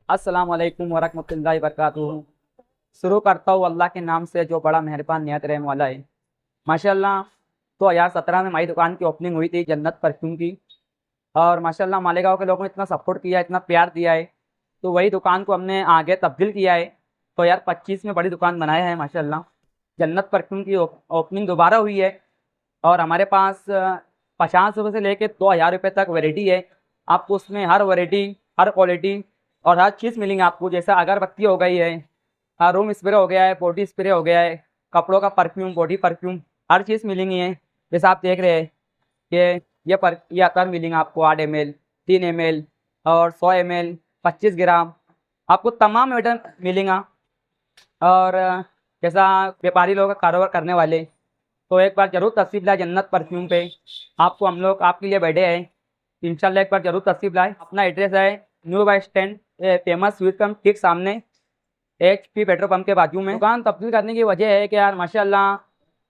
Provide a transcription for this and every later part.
अस्सलाम वालेकुम वरहमतुल्लाहि वबरकातुहू। शुरू करता हूँ अल्लाह के नाम से जो बड़ा मेहरबान निहायत रहम वाला है। माशाल्लाह 2017 में हमारी दुकान की ओपनिंग हुई थी जन्नत परफ्यूम की, और माशाल्लाह मालेगांव के लोगों ने इतना सपोर्ट किया, इतना प्यार दिया है, तो वही दुकान को हमने आगे तब्दील किया है। 2025 में बड़ी दुकान बनाया है माशाल्लाह। जन्नत परफ्यूम की ओपनिंग दोबारा हुई है, और हमारे पास 50 रुपये से लेकर 2000 रुपये तक वैरायटी है। आपको उसमें हर वैरायटी, हर क्वालिटी और हर चीज़ मिलेंगे आपको। जैसे अगरबत्ती हो गई है, रूम स्प्रे हो गया है, बॉडी स्प्रे हो गया है, कपड़ों का परफ्यूम, बॉडी परफ्यूम, हर चीज़ मिलेंगी है। जैसे आप देख रहे हैं कि ये अतर मिलेंगे आपको 8 ml, 3 ml और 100 ml, 25 ग्राम, आपको तमाम आइटम मिलेगा। और जैसा व्यापारी लोग कारोबार करने वाले, तो एक बार ज़रूर तशरीफ़ लाए जन्नत परफ्यूम पे। आपको हम लोग आपके लिए बैठे हैं, इंशाल्लाह एक बार ज़रूर तशरीफ़ लाए। अपना एड्रेस है new bus stand, famous sweet कम ठीक सामने, HP पेट्रोल पंप के बाजू में। दुकान तब्दील करने की वजह है कि यार माशाल्लाह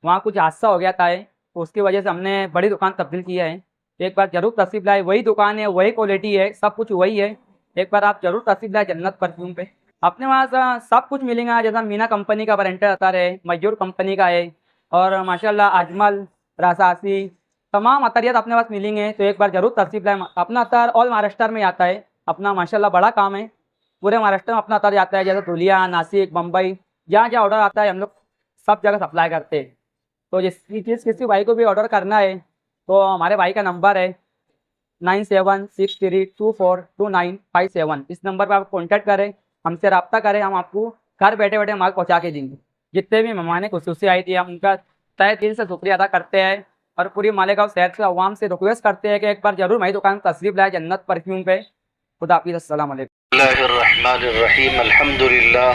वहाँ कुछ हादसा हो गया था, तो उसकी वजह से हमने बड़ी दुकान तब्दील किया है। एक बार ज़रूर तशरीफ़ लाए, वही दुकान है, वही क्वालिटी है, सब कुछ वही है। एक बार आप ज़रूर तशरीफ़ लाए जन्नत परफ्यूम पे। अपने वहाँ सब कुछ मिलेगा। जैसा मीना कंपनी का ब्रांडेड अतर है, मयूर कंपनी का है, और माशाल्लाह अजमल, रसासी, तमाम अतरियात अपने पास मिलेंगे। तो एक बार ज़रूर तशरीफ़ लाए। अपना अतर ऑल महाराष्ट्र में आता है। अपना माशाल्लाह बड़ा काम है, पूरे महाराष्ट्र में अपना अतर जाता है। जैसे धुलिया, नासिक, बम्बई, जहाँ जहाँ ऑर्डर आता है हम लोग सब जगह सप्लाई करते हैं। तो जिसकी चीज़ किसी भाई को भी ऑर्डर करना है तो हमारे भाई का नंबर है 9763242957। इस नंबर पर आप कॉन्टैक्ट करें, हमसे रब्ता करें, हम आपको घर बैठे बैठे माल पहुँचा के देंगे। जितने भी मेहमान खुसूसी आई थी, हम उनका तहे दिल से शुक्रिया अदा करते हैं, और पूरी मालेगांव शहर से अवाम से रिक्वेस्ट करते हैं कि एक बार ज़रूर हमारी दुकान तशरीफ़ लाए जन्नत परफ्यूम पे। खुदा हाफिज़, अस्सलाम वालेकुम। बिस्मिल्लाहिर्रहमानिर्रहीम, अल्हम्दुलिल्लाह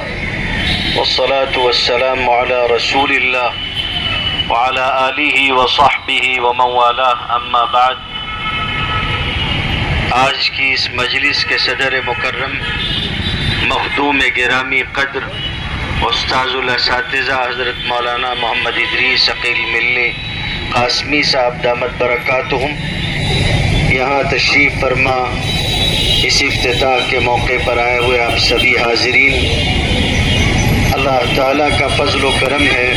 वस्सलातु वस्सलामु अला रसूलिल्लाह व अला आलिहि व सहबिहि व मन वालाह, अम्मा बाद। आज की इस मजलिस के सदर मुकर्रम मखदूम गिरामी कद्र उस्ताजुल असातिज़ा हज़रत मौलाना मोहम्मद इदरीस अकील मिल्ली कासमी साहब दामत बरकातुहुम यहाँ तशरीफ़ फरमा इस इफ्तिताह के मौके पर आए हुए आप सभी हाज़रीन, अल्लाह ताला का फ़ज़्ल व करम है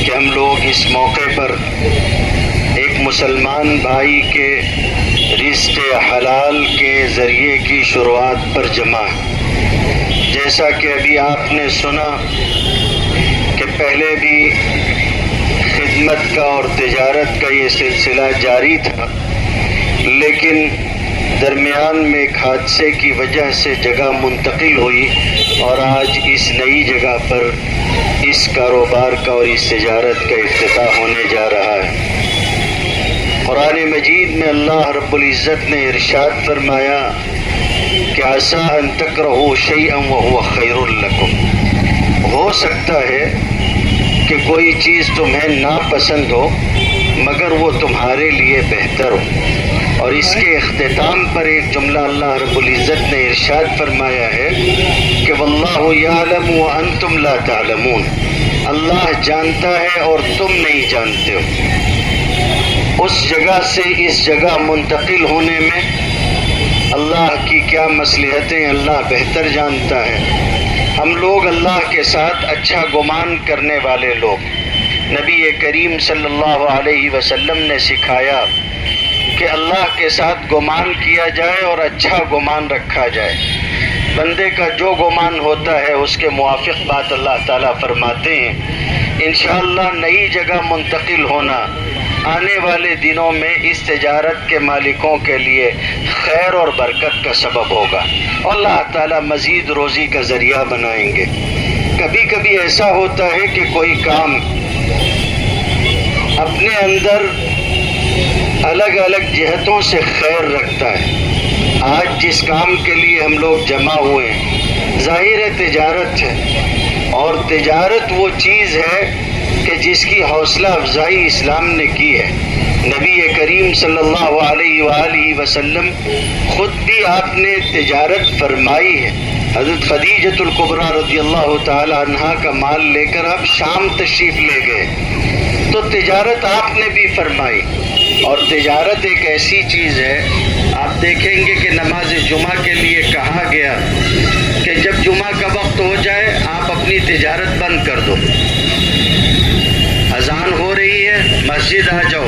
कि हम लोग इस मौके पर एक मुसलमान भाई के रिश्ते हलाल के ज़रिए की शुरुआत पर जमा है। जैसा कि अभी आपने सुना कि पहले भी खिदमत का और तिजारत का ये सिलसिला जारी था, लेकिन दरमियान में एक हादसे की वजह से जगह मुंतकिल हुई, और आज इस नई जगह पर इस कारोबार का और इस तिजारत का इफ्तिताह होने जा रहा है। कुरान मजीद में अल्लाह रब्बुल इज़्ज़त ने इरशाद फरमाया कि आसा अन तकरहू शैअन व हुवा खैरुल लकुम। हो सकता है कि कोई चीज़ तुम्हें नापसंद हो मगर वो तुम्हारे लिए बेहतर हो। और इसके इख्तिताम पर एक जुमला अल्लाह रब्बुल इज़्ज़त ने इरशाद फरमाया है कि वल्लाहु यअलमु व अंतुम ला तअलमून। अल्लाह जानता है और तुम नहीं जानते हो। उस जगह से इस जगह मुंतकिल होने में अल्लाह की क्या मसलहतें अल्लाह बेहतर जानता है। हम लोग अल्लाह के साथ अच्छा गुमान करने वाले लोग, नबी करीम सल्लल्लाहु अलैहि वसल्लम ने सिखाया कि अल्लाह के साथ गुमान किया जाए और अच्छा गुमान रखा जाए। बंदे का जो गुमान होता है उसके मुआफिक बात अल्लाह ताला फरमाते हैं। इंशाअल्लाह नई जगह मुंतकिल होना आने वाले दिनों में इस तिजारत के मालिकों के लिए खैर और बरकत का सबब होगा, और अल्लाह ताला मज़ीद रोज़ी का ज़रिया बनाएंगे। कभी कभी ऐसा होता है कि कोई काम अपने अंदर अलग अलग जिहतों से खैर रखता है। आज जिस काम के लिए हम लोग जमा हुए हैं, ज़ाहिर है तिजारत है, और तिजारत वो चीज़ है कि जिसकी हौसला अफजाई इस्लाम ने की है। नबी करीम सल्लल्लाहु अलैहि वसल्लम ख़ुद भी आपने तिजारत फरमाई है। हज़रत खदीजतुल कुबरा रज़ियल्लाहु ताला अन्हा का माल लेकर आप शाम तशरीफ़ ले गए, तो तिजारत आपने भी फरमाई। और तिजारत एक ऐसी चीज़ है, आप देखेंगे कि नमाज जुमा के लिए कहा गया जुमा का वक्त हो जाए आप अपनी तिजारत बंद कर दो, अजान हो रही है मस्जिद आ जाओ,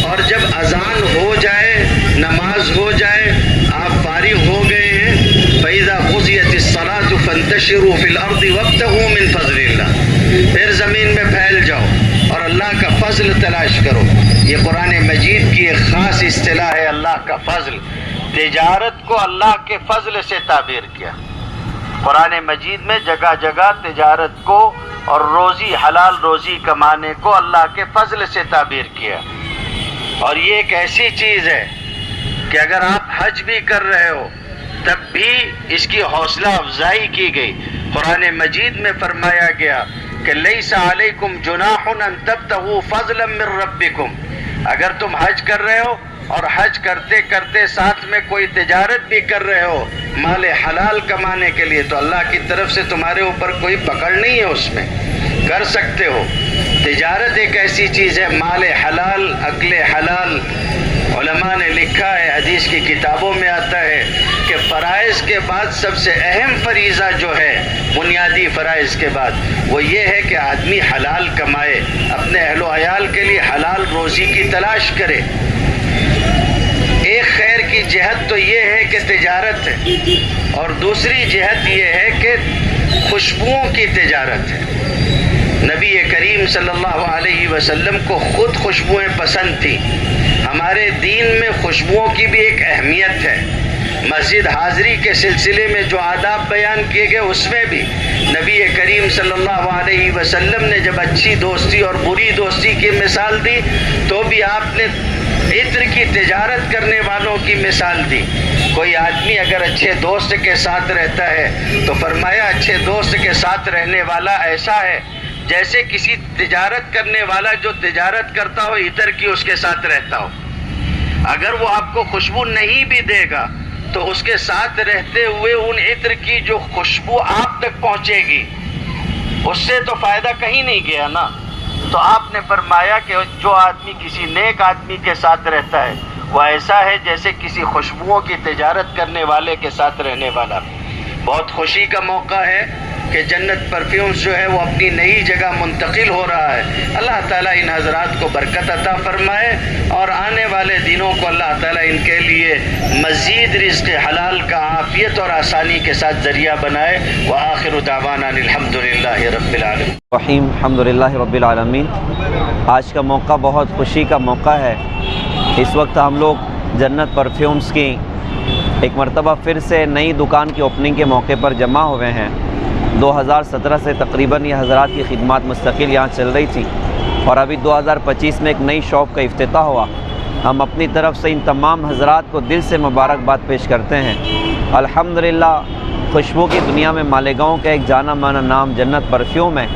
और जब अजान हो जाए नमाज हो जाए आप फारिग हो गए हैं, फ़इज़ा क़ुज़ियतिस्सलातु फ़ंतशिरू फ़िल अर्दि वब्तगू मिन फ़ज़लिल्लाह, फिर ज़मीन में फैल जाओ और अल्लाह का फ़ज़ल तलाश करो। ये कुरान मजीद की एक ख़ास इस्तिलाह है, अल्लाह का फ़ज़ल। तिजारत को अल्लाह के फ़ज़ल से ताबीर किया। कुरान मजीद में जगह जगह तिजारत को और रोज़ी हलाल रोज़ी कमाने को अल्लाह के फ़ज़ल से ताबीर किया। और ये एक ऐसी चीज़ है कि अगर आप हज भी कर रहे हो तब भी इसकी हौसला अफजाई की गई। कुरान मजीद में फरमाया गया कि लैसा अलैकुम जुनाहुन अन तब्तगू फ़ज़लन मिन रब्बिकुम, अगर तुम हज कर रहे हो और हज करते करते साथ में कोई तिजारत भी कर रहे हो माल हलाल कमाने के लिए, तो अल्लाह की तरफ से तुम्हारे ऊपर कोई पकड़ नहीं है, उसमें कर सकते हो। तिजारत एक ऐसी चीज़ है, माल हलाल अक्ल हलाल। उलमा ने लिखा है, हदीस की किताबों में आता है कि फ़राइज़ के बाद सबसे अहम फरीज़ा जो है, बुनियादी फ़राइज़ के बाद, वो ये है कि आदमी हलाल कमाए, अपने अहलो अयाल के लिए हलाल रोज़ी की तलाश करे। एक खैर की जहत तो ये है कि तिजारत है, और दूसरी जहत ये है कि खुशबुओं की तिजारत है। नबी करीम सल्लल्लाहु अलैहि वसल्लम को ख़ुद खुशबुएँ पसंद थी। हमारे दीन में खुशबुओं की भी एक अहमियत है। मस्जिद हाज़री के सिलसिले में जो आदाब बयान किए गए उसमें भी नबी करीम सल्लल्लाहु अलैहि वसल्लम ने जब अच्छी दोस्ती और बुरी दोस्ती की मिसाल दी तो भी आपने इत्र की तिजारत करने वालों की मिसाल दी। कोई आदमी अगर अच्छे दोस्त के साथ रहता है तो फरमाया अच्छे दोस्त के साथ रहने वाला ऐसा है जैसे किसी तिजारत करने वाला जो तिजारत करता हो इत्र की उसके साथ रहता हो। अगर वो आपको खुशबू नहीं भी देगा तो उसके साथ रहते हुए उन इत्र की जो खुशबू आप तक पहुंचेगी उससे तो फ़ायदा कहीं नहीं गया ना। तो आपने फरमाया कि जो आदमी किसी नेक आदमी के साथ रहता है वो ऐसा है जैसे किसी खुशबुओं की तिजारत करने वाले के साथ रहने वाला। बहुत खुशी का मौका है कि जन्नत परफ्यूम्स जो है वो अपनी नई जगह मुंतकिल हो रहा है। अल्लाह ताला इन हज़रात को बरकत अता फरमाए और आने वाले दिनों को अल्लाह ताला इनके लिए मज़ीद रिज़्क़ हलाल का आफ़ियत और आसानी के साथ ज़रिया बनाए। व आखिर दावाना अल्हम्दुलिल्लाहि रब्बिल आलमीन। रहीम अल्हम्दुलिल्लाहि रब्बिल आलमीन। आज का मौका बहुत खुशी का मौका है। इस वक्त हम लोग जन्नत परफ्यूम्स की एक मरतबा फिर से नई दुकान की ओपनिंग के मौके पर जमा हुए हैं। 2017 से तकरीबन ये हज़रात की खिदमत मुस्तकिल यहाँ चल रही थी और अभी 2025 में एक नई शॉप का इफ्तिताह हुआ। हम अपनी तरफ से इन तमाम हज़रात को दिल से मुबारकबाद पेश करते हैं। अल्हम्दुलिल्लाह खुशबू की दुनिया में मालेगांव का एक जाना माना नाम जन्नत परफ्यूम है।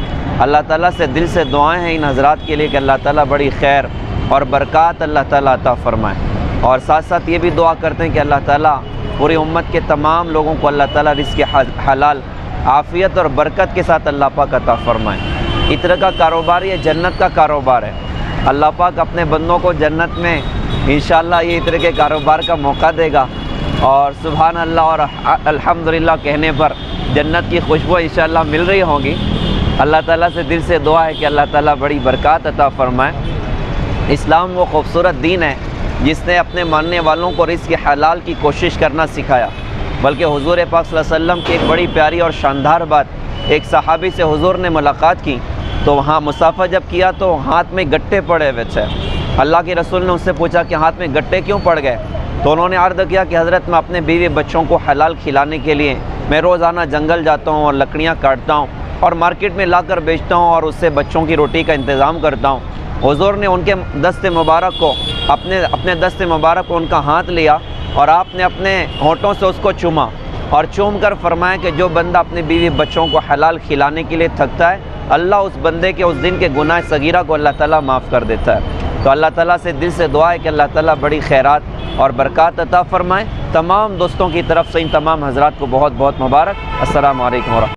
अल्लाह ताला से दिल से दुआएं हैं इन हज़रात के लिए कि अल्लाह ताला बड़ी खैर और बरक़ात अल्लाह ताला अता फ़रमाए। और साथ साथ ये भी दुआ करते हैं कि अल्लाह ताला पूरी उम्मत के तमाम लोगों को अल्लाह ताला रिज़्क़ हलाल आफ़ियत और बरकत के साथ अल्लाह पाक अता फ़रमाए। इत्र का कारोबार ये जन्नत का कारोबार है। अल्लाह पाक अपने बंदों को जन्नत में इंशाअल्लाह ये इत्र के कारोबार का मौका देगा और सुभान अल्लाह और अल्हम्दुलिल्लाह कहने पर जन्नत की खुशबू इंशाअल्लाह मिल रही होंगी। अल्लाह ताला से दिल से दुआ है कि अल्लाह ताला बड़ी बरकत अता फ़रमाए। इस्लाम वो ख़ूबसूरत दीन है जिसने अपने मानने वालों को रिज़्क़ हलाल की कोशिश करना सिखाया। बल्कि हुज़ूर पाक सल्लल्लाहु अलैहि वसल्लम की एक बड़ी प्यारी और शानदार बात, एक सहाबी से हुज़ूर ने मुलाकात की तो वहाँ मुसाफ़ा जब किया तो हाथ में गट्टे पड़े हुए थे। अल्लाह के रसूल ने उससे पूछा कि हाथ में गट्टे क्यों पड़ गए? तो उन्होंने अर्ज़ किया कि हज़रत मैं अपने बीवी बच्चों को हलाल खिलाने के लिए मैं रोज़ाना जंगल जाता हूँ और लकड़ियाँ काटता हूँ और मार्केट में लाकर बेचता हूँ और उससे बच्चों की रोटी का इंतज़ाम करता हूँ। हुज़ूर ने उनके दस्ते मुबारक को अपने दस्ते मुबारक को उनका हाथ लिया और आपने अपने होंठों से उसको चूमा और चूम कर फरमाया कि जो बंदा अपने बीवी बच्चों को हलाल खिलाने के लिए थकता है अल्लाह उस बंदे के उस दिन के गुनाह सगीरा को अल्लाह ताला माफ़ कर देता है। तो अल्लाह ताला से दिल से दुआ है कि अल्लाह ताला बड़ी खैरात और बरकत अता फ़रमाए। तमाम दोस्तों की तरफ से इन तमाम हज़रात को बहुत बहुत मुबारक। अस्सलामु अलैकुम।